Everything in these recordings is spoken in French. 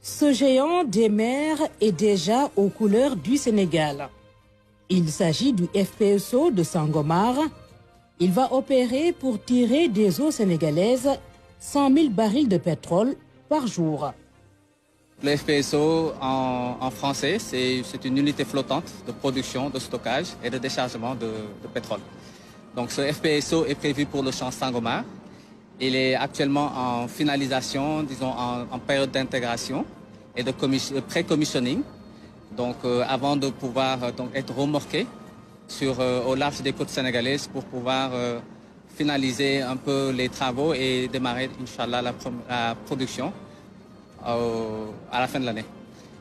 Ce géant des mers est déjà aux couleurs du Sénégal. Il s'agit du FPSO de Sangomar. Il va opérer pour tirer des eaux sénégalaises 100 000 barils de pétrole par jour. Le FPSO en français, c'est une unité flottante de production, de stockage et de déchargement de pétrole. Donc ce FPSO est prévu pour le champ Sangomar. Il est actuellement en finalisation, disons en période d'intégration et de pré-commissioning. Donc avant de pouvoir être remorqué au large des côtes sénégalaises pour pouvoir finaliser un peu les travaux et démarrer, Inch'Allah, la production à la fin de l'année.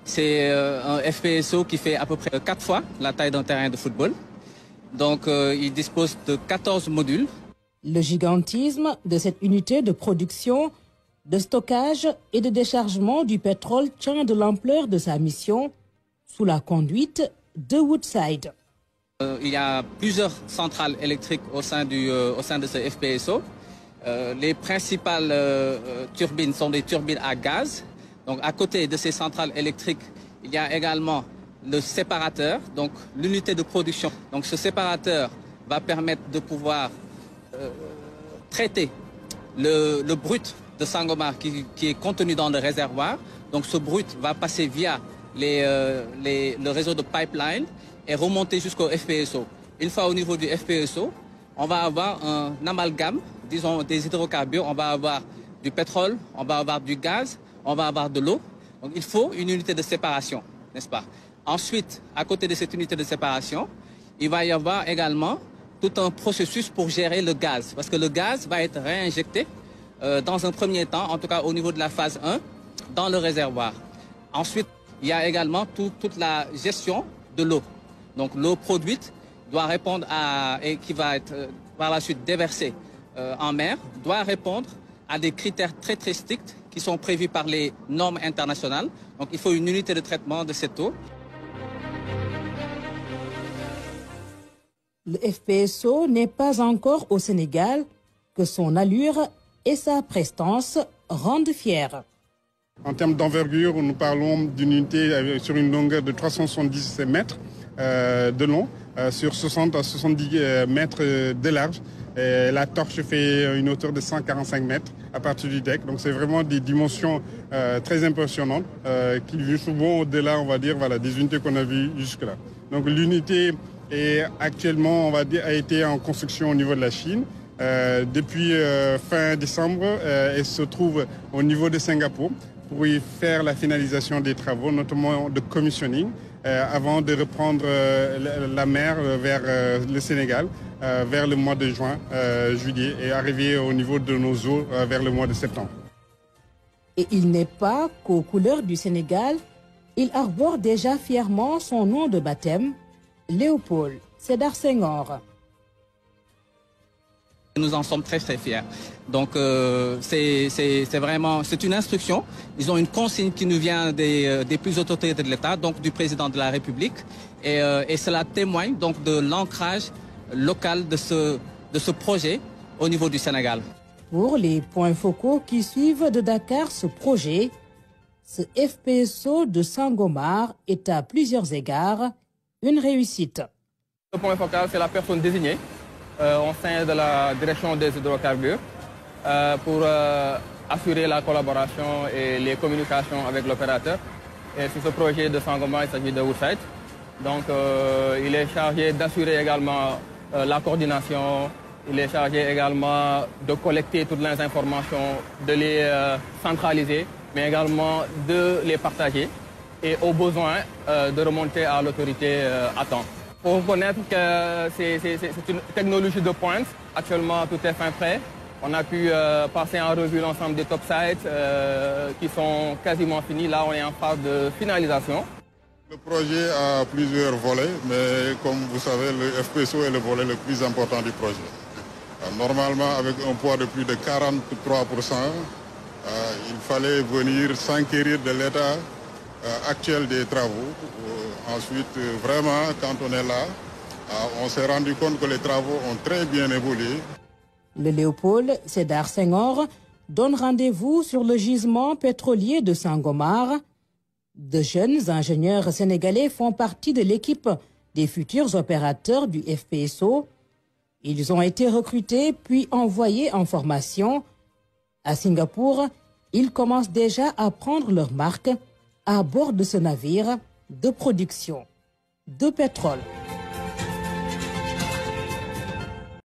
C'est un FPSO qui fait à peu près 4 fois la taille d'un terrain de football. Donc il dispose de 14 modules. Le gigantisme de cette unité de production, de stockage et de déchargement du pétrole tient de l'ampleur de sa mission sous la conduite de Woodside. Il y a plusieurs centrales électriques au sein de ce FPSO. Les principales turbines sont des turbines à gaz. Donc à côté de ces centrales électriques, il y a également le séparateur, donc l'unité de production. Donc ce séparateur va permettre de pouvoir traiter le brut de Sangomar qui est contenu dans le réservoir. Donc ce brut va passer via le réseau de pipeline et remonter jusqu'au FPSO. Une fois au niveau du FPSO, on va avoir un amalgame, disons des hydrocarbures, on va avoir du pétrole, on va avoir du gaz, on va avoir de l'eau. Donc il faut une unité de séparation, n'est-ce pas? Ensuite, à côté de cette unité de séparation, il va y avoir également tout un processus pour gérer le gaz. Parce que le gaz va être réinjecté dans un premier temps, en tout cas au niveau de la phase 1, dans le réservoir. Ensuite, il y a également toute la gestion de l'eau. Donc l'eau produite doit répondre et qui va être par la suite déversée en mer, doit répondre à des critères très très stricts qui sont prévus par les normes internationales. Donc il faut une unité de traitement de cette eau. Le FPSO n'est pas encore au Sénégal que son allure et sa prestance rendent fière. En termes d'envergure, nous parlons d'une unité sur une longueur de 377 mètres de long, sur 60 à 70 mètres de large. Et la torche fait une hauteur de 145 mètres à partir du deck. Donc c'est vraiment des dimensions très impressionnantes qui vont souvent au-delà, on va dire, voilà, des unités qu'on a vues jusque-là. Donc l'unité est actuellement, on va dire, a été en construction au niveau de la Chine. Depuis fin décembre, elle se trouve au niveau de Singapour pour y faire la finalisation des travaux, notamment de commissioning, avant de reprendre la mer vers le Sénégal vers le mois de juin, juillet, et arriver au niveau de nos eaux vers le mois de septembre. Et il n'est pas qu'aux couleurs du Sénégal, il arbore déjà fièrement son nom de baptême, Léopold Sédar Senghor. Nous en sommes très très fiers. Donc c'est vraiment, c'est une instruction. Ils ont une consigne qui nous vient des plus hautes autorités de l'État, donc du président de la République, et cela témoigne donc de l'ancrage local de ce projet au niveau du Sénégal. Pour les points focaux qui suivent de Dakar ce projet, ce FPSO de Sangomar est à plusieurs égards une réussite. Le point focal, c'est la personne désignée au sein de la direction des hydrocarbures pour assurer la collaboration et les communications avec l'opérateur. Et sur ce projet de Sangomar, il s'agit de Woodside. Donc il est chargé d'assurer également la coordination, il est chargé également de collecter toutes les informations, de les centraliser, mais également de les partager et au besoin de remonter à l'autorité à temps. Il faut reconnaître que c'est une technologie de pointe. Actuellement, tout est fin prêt. On a pu passer en revue l'ensemble des topsides qui sont quasiment finis. Là, on est en phase de finalisation. Le projet a plusieurs volets, mais comme vous savez, le FPSO est le volet le plus important du projet. Normalement, avec un poids de plus de 43%, il fallait venir s'enquérir de l'état actuel des travaux. Ensuite, vraiment, quand on est là, on s'est rendu compte que les travaux ont très bien évolué. Le Léopold Sédar Senghor donne rendez-vous sur le gisement pétrolier de Sangomar De jeunes ingénieurs sénégalais font partie de l'équipe des futurs opérateurs du FPSO. Ils ont été recrutés puis envoyés en formation. À Singapour, ils commencent déjà à prendre leur marque à bord de ce navire de production de pétrole.